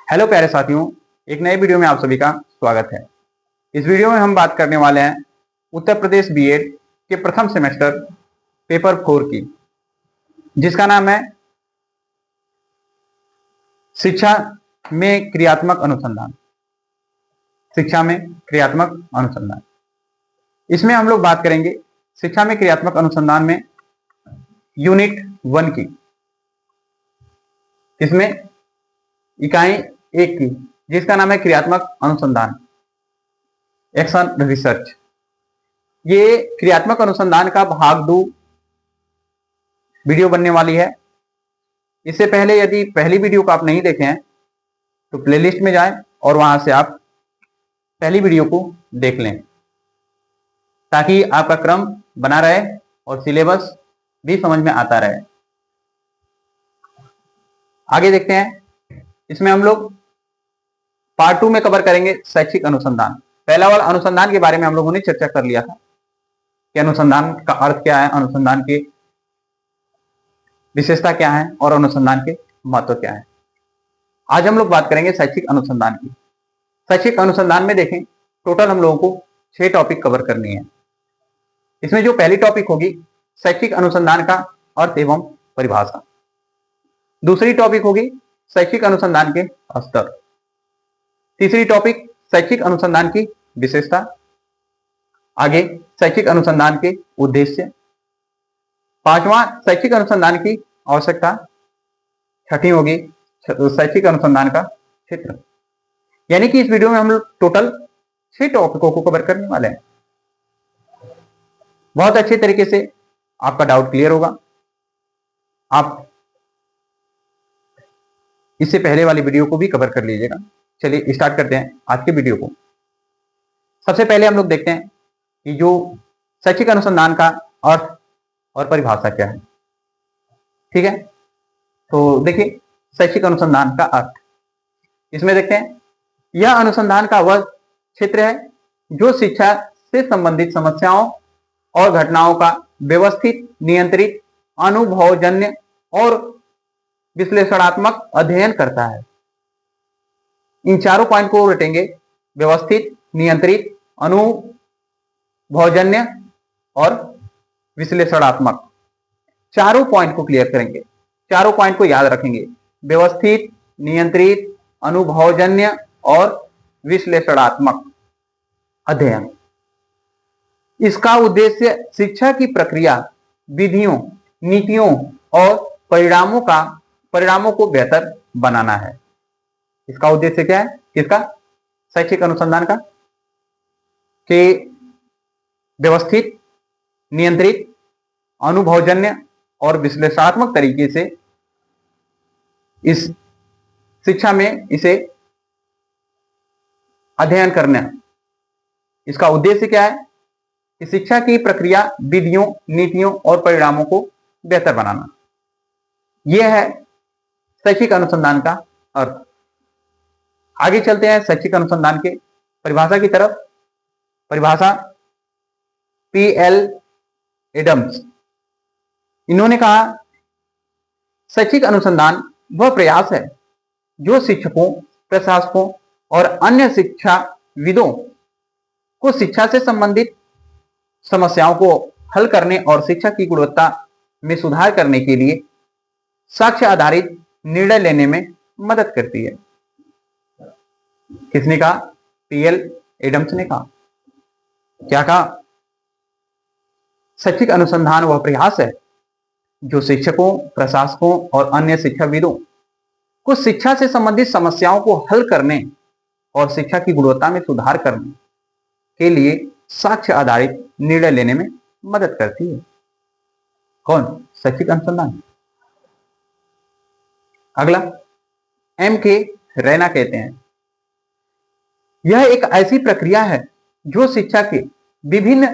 Hello प्यारे साथियों, एक नए वीडियो में आप सभी का स्वागत है। इस वीडियो में हम बात करने वाले हैं उत्तर प्रदेश बीएड के प्रथम सेमेस्टर पेपर 4 की, जिसका नाम है शिक्षा में क्रियात्मक अनुसंधान। शिक्षा में क्रियात्मक अनुसंधान, इसमें हम लोग बात करेंगे शिक्षा में क्रियात्मक अनुसंधान में यूनिट 1 की। इसमें इकाई 1 की, जिसका नाम है क्रियात्मक अनुसंधान, एक्शन रिसर्च। ये क्रियात्मक अनुसंधान का भाग 2 वीडियो बनने वाली है। इससे पहले यदि पहली वीडियो को आप नहीं देखे हैं तो प्लेलिस्ट में जाएं और वहां से आप पहली वीडियो को देख लें, ताकि आपका क्रम बना रहे और सिलेबस भी समझ में आता रहे। आगे देखते हैं। इसमें हम लोग पार्ट 2 में कवर करेंगे शैक्षिक अनुसंधान। पहला वाला अनुसंधान के बारे में हम लोगों ने चर्चा कर लिया था कि अनुसंधान का अर्थ क्या है, अनुसंधान की विशेषता क्या है और अनुसंधान के महत्व क्या है। आज हम लोग बात करेंगे शैक्षिक अनुसंधान की। शैक्षिक अनुसंधान में देखें, टोटल हम लोगों को 6 टॉपिक कवर करनी है। इसमें जो पहली टॉपिक होगी शैक्षिक अनुसंधान का अर्थ एवं परिभाषा। दूसरी टॉपिक होगी शैक्षिक अनुसंधान के स्तर। तीसरी टॉपिक शैक्षिक अनुसंधान की विशेषता। आगे शैक्षिक अनुसंधान के उद्देश्य। पांचवा शैक्षिक अनुसंधान की आवश्यकता। छठी होगी शैक्षिक अनुसंधान का क्षेत्र। यानी कि इस वीडियो में हम लोग टोटल 6 टॉपिकों को कवर करने वाले हैं। बहुत अच्छे तरीके से आपका डाउट क्लियर होगा। आप इससे पहले वाली वीडियो को भी कवर कर लीजिएगा। चलिए स्टार्ट करते हैं आज के वीडियो को। सबसे पहले हम लोग देखते हैं कि जो शैक्षिक अनुसंधान का अर्थ और परिभाषा क्या है। ठीक है, तो देखिए शैक्षिक अनुसंधान का अर्थ। इसमें देखते हैं, यह अनुसंधान का वह क्षेत्र है जो शिक्षा से संबंधित समस्याओं और घटनाओं का व्यवस्थित, नियंत्रित, अनुभवजन्य और विश्लेषणात्मक अध्ययन करता है। इन चारों पॉइंट को रटेंगे: व्यवस्थित, नियंत्रित, अनुभवजन्य और विश्लेषणात्मक। चारों पॉइंट को क्लियर करेंगे, चारों पॉइंट को याद रखेंगे: व्यवस्थित, नियंत्रित, अनुभवजन्य और विश्लेषणात्मक अध्ययन। इसका उद्देश्य शिक्षा की प्रक्रिया, विधियों, नीतियों और परिणामों को बेहतर बनाना है। इसका उद्देश्य क्या है? किसका? शैक्षिक अनुसंधान का, कि व्यवस्थित, नियंत्रित, अनुभवजन्य और विश्लेषणात्मक तरीके से इस शिक्षा में इसे अध्ययन करना। इसका उद्देश्य क्या है? कि शिक्षा की प्रक्रिया, विधियों, नीतियों और परिणामों को बेहतर बनाना। यह है शैक्षिक अनुसंधान का अर्थ। आगे चलते हैं शैक्षिक अनुसंधान के परिभाषा की तरफ। परिभाषा पीएल एडम्स, इन्होंने कहा, शैक्षिक अनुसंधान वह प्रयास है जो शिक्षकों, प्रशासकों और अन्य शिक्षाविदों को शिक्षा से संबंधित समस्याओं को हल करने और शिक्षा की गुणवत्ता में सुधार करने के लिए साक्ष्य आधारित निर्णय लेने में मदद करती है। किसने कहा? पीएल एडम्स ने कहा। क्या कहा? शैक्षिक अनुसंधान वह प्रयास है जो शिक्षकों, प्रशासकों और अन्य शिक्षाविदों को शिक्षा से संबंधित समस्याओं को हल करने और शिक्षा की गुणवत्ता में सुधार करने के लिए साक्ष्य आधारित निर्णय लेने में मदद करती है। कौन? शैक्षिक अनुसंधान। अगला एम.के. रैना कहते हैं, यह एक ऐसी प्रक्रिया है जो शिक्षा के विभिन्न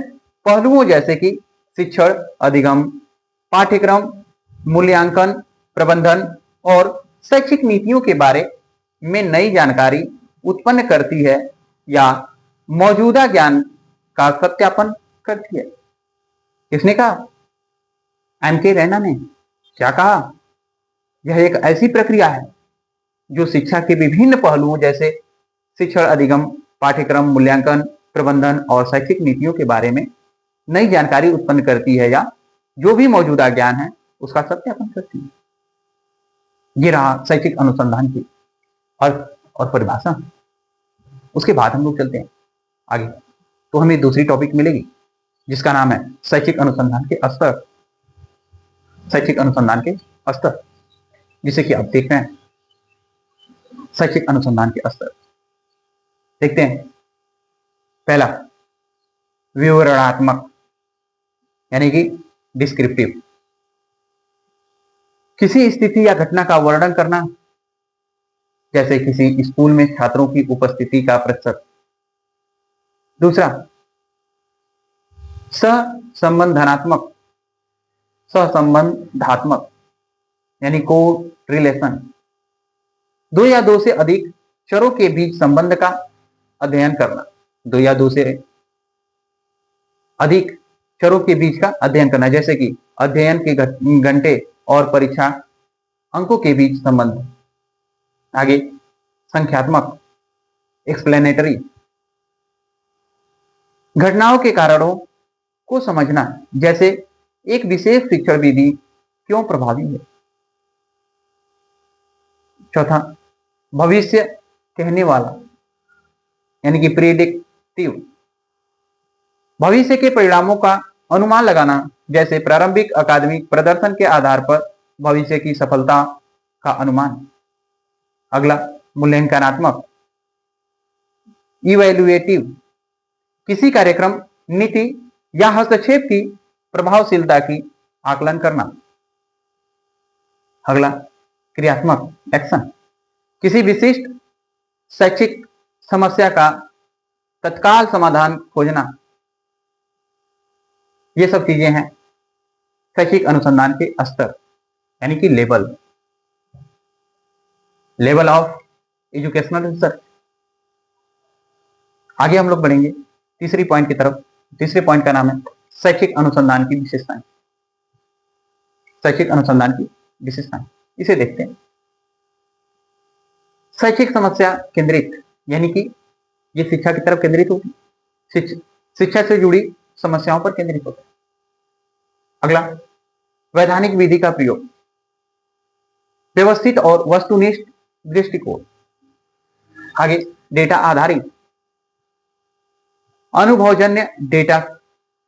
पहलुओं जैसे कि शिक्षण, अधिगम, पाठ्यक्रम, मूल्यांकन, प्रबंधन और शैक्षिक नीतियों के बारे में नई जानकारी उत्पन्न करती है या मौजूदा ज्ञान का सत्यापन करती है। किसने कहा? एम.के. रैना ने। क्या कहा? यह एक ऐसी प्रक्रिया है जो शिक्षा के विभिन्न पहलुओं जैसे शिक्षण अधिगम, पाठ्यक्रम, मूल्यांकन, प्रबंधन और शैक्षिक नीतियों के बारे में नई जानकारी उत्पन्न करती है या जो भी मौजूदा ज्ञान है उसका सत्यापन करती है। ये रहा शैक्षिक अनुसंधान की अर्थ और परिभाषा। उसके बाद हम लोग चलते हैं आगे, तो हमें दूसरी टॉपिक मिलेगी जिसका नाम है शैक्षिक अनुसंधान के स्तर। शैक्षिक अनुसंधान के स्तर, जिसे कि आप देख रहे हैं, शैक्षिक अनुसंधान के स्तर देखते हैं। पहला, विवरणात्मक यानी कि डिस्क्रिप्टिव, किसी स्थिति या घटना का वर्णन करना, जैसे किसी स्कूल में छात्रों की उपस्थिति का प्रतिशत। दूसरा, सहसंबंधात्मक यानी को रिलेशन, दो या दो से अधिक चरों के बीच संबंध का अध्ययन करना। दो या दो से अधिक चरों के बीच का अध्ययन करना, जैसे कि अध्ययन के घंटे और परीक्षा अंकों के बीच संबंध। आगे, संख्यात्मक एक्सप्लेनेटरी, घटनाओं के कारणों को समझना, जैसे एक विशेष शिक्षण विधि क्यों प्रभावी है। चौथा, भविष्य कहने वाला यानी कि प्रेडिक्टिव, भविष्य के परिणामों का अनुमान लगाना, जैसे प्रारंभिक अकादमिक प्रदर्शन के आधार पर भविष्य की सफलता का अनुमान। अगला, मूल्यांकनात्मक इवैल्यूएटिव, किसी कार्यक्रम, नीति या हस्तक्षेप की प्रभावशीलता की आकलन करना। अगला, क्रियात्मक एक्शन, किसी विशिष्ट शैक्षिक समस्या का तत्काल समाधान खोजना। ये सब चीजें हैं शैक्षिक अनुसंधान के स्तर यानी कि लेवल ऑफ एजुकेशनल रिसर्च। आगे हम लोग बढ़ेंगे तीसरी पॉइंट की तरफ। तीसरे पॉइंट का नाम है शैक्षिक अनुसंधान की विशेषताएं। शैक्षिक अनुसंधान की विशेषताएं, इसे देखते हैं। शैक्षिक समस्या केंद्रित, यानी कि ये शिक्षा की तरफ केंद्रित होती है, शिक्षा से जुड़ी समस्याओं पर केंद्रित होता है। अगला, वैधानिक विधि का प्रयोग, व्यवस्थित और वस्तुनिष्ठ दृष्टिकोण। आगे, डेटा आधारित, अनुभवजन्य डेटा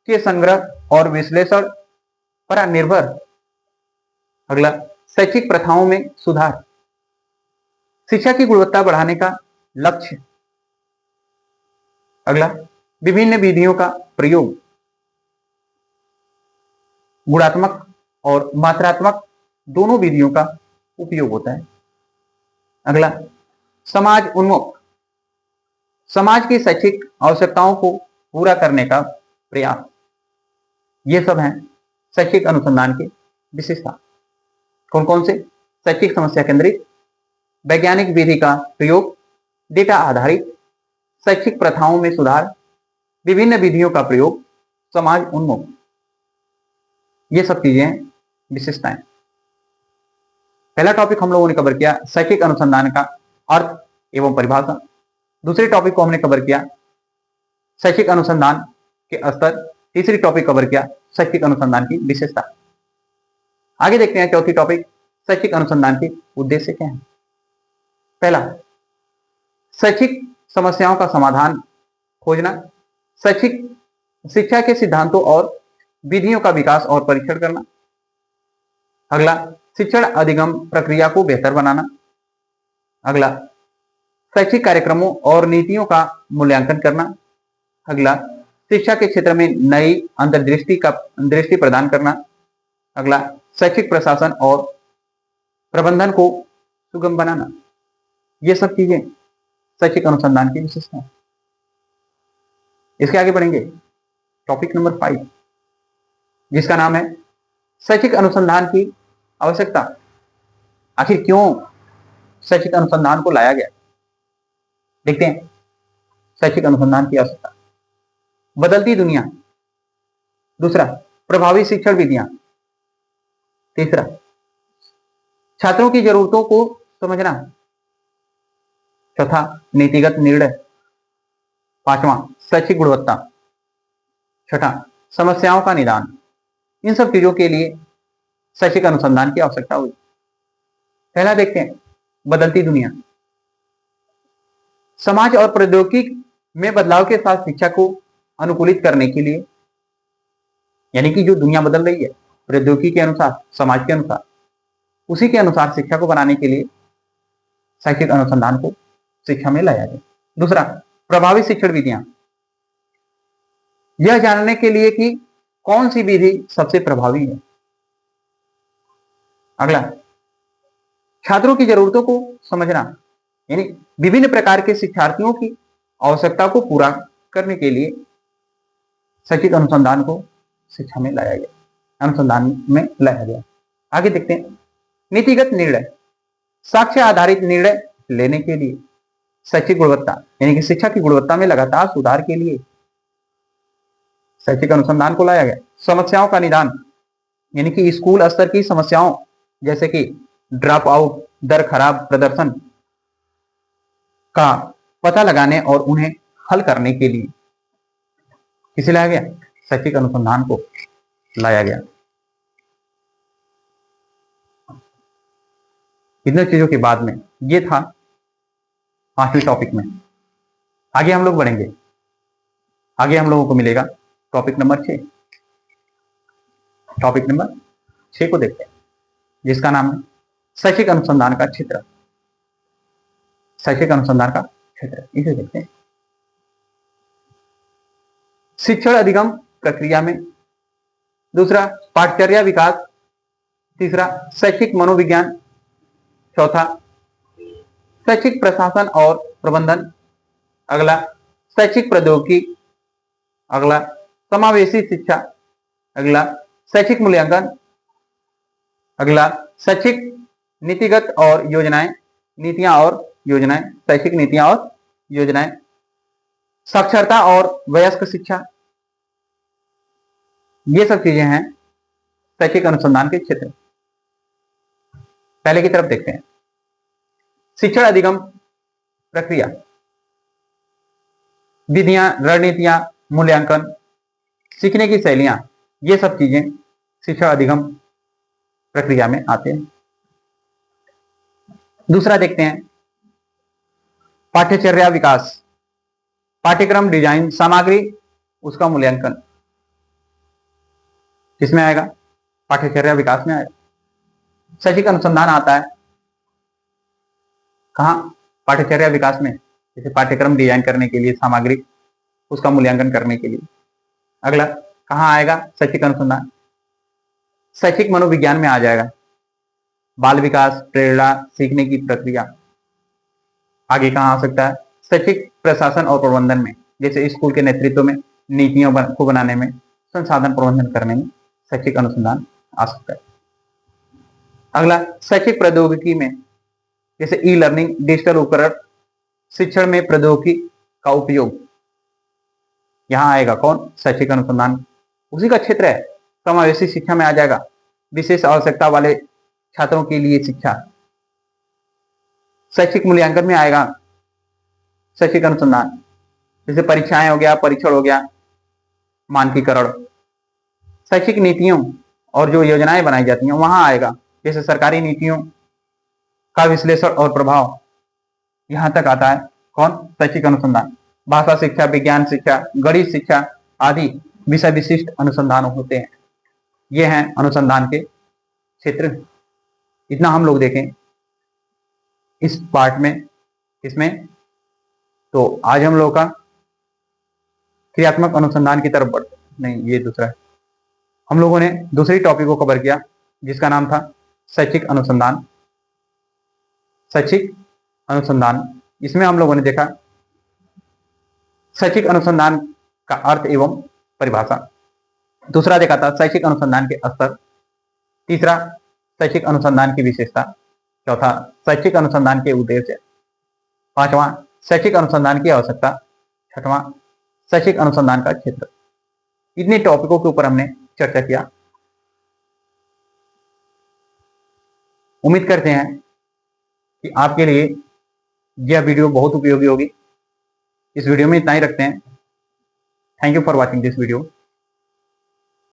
के संग्रह और विश्लेषण पर निर्भर। अगला, शैक्षिक प्रथाओं में सुधार, शिक्षा की गुणवत्ता बढ़ाने का लक्ष्य। अगला, विभिन्न विधियों का प्रयोग, गुणात्मक और मात्रात्मक दोनों विधियों का उपयोग होता है। अगला, समाज उन्मुख, समाज की शैक्षिक आवश्यकताओं को पूरा करने का प्रयास। ये सब हैं शैक्षिक अनुसंधान की विशेषता। कौन कौन से? शैक्षिक समस्या केंद्रित, वैज्ञानिक विधि का प्रयोग, डेटा आधारित, शैक्षिक प्रथाओं में सुधार, विभिन्न विधियों का प्रयोग, समाज उन्मुख। ये सब चीजें विशेषताएं। पहला टॉपिक हम लोगों ने कवर किया शैक्षिक अनुसंधान का अर्थ एवं परिभाषा। दूसरे टॉपिक को हमने कवर किया शैक्षिक अनुसंधान के स्तर। तीसरी टॉपिक कवर किया शैक्षिक अनुसंधान की विशेषता। आगे देखते हैं चौथी टॉपिक, शैक्षिक अनुसंधान के उद्देश्य क्या है। पहला, शैक्षिक समस्याओं का समाधान खोजना, शैक्षिक शिक्षा के सिद्धांतों और विधियों का विकास और परीक्षण करना। अगला, शिक्षण अधिगम प्रक्रिया को बेहतर बनाना। अगला, शैक्षिक कार्यक्रमों और नीतियों का मूल्यांकन करना। अगला, शिक्षा के क्षेत्र में नई अंतर्दृष्टि प्रदान करना। अगला, शैक्षिक प्रशासन और प्रबंधन को सुगम बनाना। ये सब चीजें शैक्षिक अनुसंधान की विशेषता है। इसके आगे बढ़ेंगे टॉपिक नंबर 5, जिसका नाम है शैक्षिक अनुसंधान की आवश्यकता। आखिर क्यों शैक्षिक अनुसंधान को लाया गया, देखते हैं। शैक्षिक अनुसंधान की आवश्यकता, बदलती दुनिया। दूसरा, प्रभावी शिक्षण विधियां। तीसरा, छात्रों की जरूरतों को समझना। चौथा नीतिगत निर्णय, पांचवा शैक्षिक गुणवत्ता, छठा समस्याओं का निदान। इन सब चीजों के लिए शैक्षिक अनुसंधान की आवश्यकता हुई। पहला देखते हैं, बदलती दुनिया। समाज और प्रौद्योगिकी में बदलाव के साथ शिक्षा को अनुकूलित करने के लिए, यानी कि जो दुनिया बदल रही है प्रौद्योगिकी के अनुसार, समाज के अनुसार, उसी के अनुसार शिक्षा को बनाने के लिए शैक्षिक अनुसंधान को शिक्षा में लाया गया। दूसरा, प्रभावी शिक्षण विधियां। यह जानने के लिए कि कौन सी विधि सबसे प्रभावी है। अगला, छात्रों की जरूरतों को समझना, यानी विभिन्न प्रकार के शिक्षार्थियों की आवश्यकता को पूरा करने के लिए शैक्षिक अनुसंधान को शिक्षा में लाया गया, अनुसंधान में लाया गया। आगे देखते हैं, नीतिगत निर्णय। साक्ष्य आधारित निर्णय लेने के लिए शैक्षिक गुणवत्ता, यानी कि शिक्षा की गुणवत्ता में लगातार सुधार के लिए शैक्षिक अनुसंधान को लाया गया। समस्याओं का निदान, यानी कि स्कूल स्तर की समस्याओं जैसे कि ड्रॉप आउट दर, खराब प्रदर्शन का पता लगाने और उन्हें हल करने के लिए किसे लाया गया, शैक्षिक अनुसंधान को लाया गया। इतने चीजों के बाद में ये था 5वें टॉपिक में। आगे हम लोग बढ़ेंगे, आगे हम लोगों को मिलेगा टॉपिक नंबर 6। टॉपिक नंबर 6 को देखते हैं, जिसका नाम है शैक्षिक अनुसंधान का क्षेत्र। शैक्षिक अनुसंधान का क्षेत्र, इसे देखते हैं। शिक्षण अधिगम प्रक्रिया में, दूसरा पाठचर्या विकास, तीसरा शैक्षिक मनोविज्ञान, चौथा शैक्षिक प्रशासन और प्रबंधन, अगला शैक्षिक प्रौद्योगिकी, अगला समावेशी शिक्षा, अगला शैक्षिक मूल्यांकन, अगला शैक्षिक नीतिगत और योजनाएं, नीतियां और योजनाएं, शैक्षिक नीतियां और योजनाएं, साक्षरता और वयस्क शिक्षा। ये सब चीजें हैं शैक्षिक अनुसंधान के क्षेत्र। पहले की तरफ देखते हैं, शिक्षण अधिगम प्रक्रिया, विधियां, रणनीतियां, मूल्यांकन, सीखने की शैलियां, ये सब चीजें शिक्षण अधिगम प्रक्रिया में आते हैं। दूसरा देखते हैं, पाठ्यचर्या विकास, पाठ्यक्रम डिजाइन, सामग्री, उसका मूल्यांकन किसमें आएगा, पाठ्यचर्या विकास में आएगा। शैक्षिक अनुसंधान आता है कहां, पाठ्यचर्या विकास में, जैसे पाठ्यक्रम डिजाइन करने के लिए, सामग्री उसका मूल्यांकन करने के लिए। अगला कहां आएगा शैक्षिक अनुसंधान, शैक्षिक मनोविज्ञान में आ जाएगा, बाल विकास, प्रेरणा, सीखने की प्रक्रिया। आगे कहां आ सकता है, शैक्षिक प्रशासन और प्रबंधन में, जैसे स्कूल के नेतृत्व में, नीतियों को बनाने में, संसाधन प्रबंधन करने में शैक्षिक अनुसंधान आ सकता है। अगला शैक्षिक प्रौद्योगिकी में, जैसे ई लर्निंग, डिजिटल उपकरण, शिक्षण में प्रौद्योगिकी का उपयोग, यहां आएगा कौन, शैक्षिक अनुसंधान, उसी का क्षेत्र है। समावेशी शिक्षा में आ जाएगा, विशेष आवश्यकता वाले छात्रों के लिए शिक्षा। शैक्षिक मूल्यांकन में आएगा शैक्षिक अनुसंधान, जैसे परीक्षाएं हो गया, परीक्षण हो गया, मानकीकरण। शैक्षिक नीतियों और जो योजनाएं बनाई जाती हैं वहां आएगा, जैसे सरकारी नीतियों का विश्लेषण और प्रभाव, यहां तक आता है कौन, शैक्षिक अनुसंधान। भाषा शिक्षा, विज्ञान शिक्षा, गणित शिक्षा आदि विषय विशिष्ट अनुसंधान होते हैं। ये हैं अनुसंधान के क्षेत्र। इतना हम लोग देखें इस पार्ट में, इसमें तो आज हम लोग का क्रियात्मक अनुसंधान की तरफ बढ़ते, नहीं ये दूसरा है। हम लोगों ने दूसरी टॉपिक को कवर किया जिसका नाम था शैक्षिक अनुसंधान। शैक्षिक अनुसंधान, इसमें हम लोगों ने देखा शैक्षिक अनुसंधान का अर्थ एवं परिभाषा। दूसरा देखा था शैक्षिक अनुसंधान के स्तर। तीसरा शैक्षिक अनुसंधान की विशेषता। चौथा शैक्षिक अनुसंधान के उद्देश्य। पांचवा शैक्षिक अनुसंधान की आवश्यकता। छठवां शैक्षिक अनुसंधान का क्षेत्र। इतने टॉपिकों के ऊपर हमने चर्चा किया। उम्मीद करते हैं कि आपके लिए यह वीडियो बहुत उपयोगी होगी। इस वीडियो में इतना ही रखते हैं। Thank you for watching this video.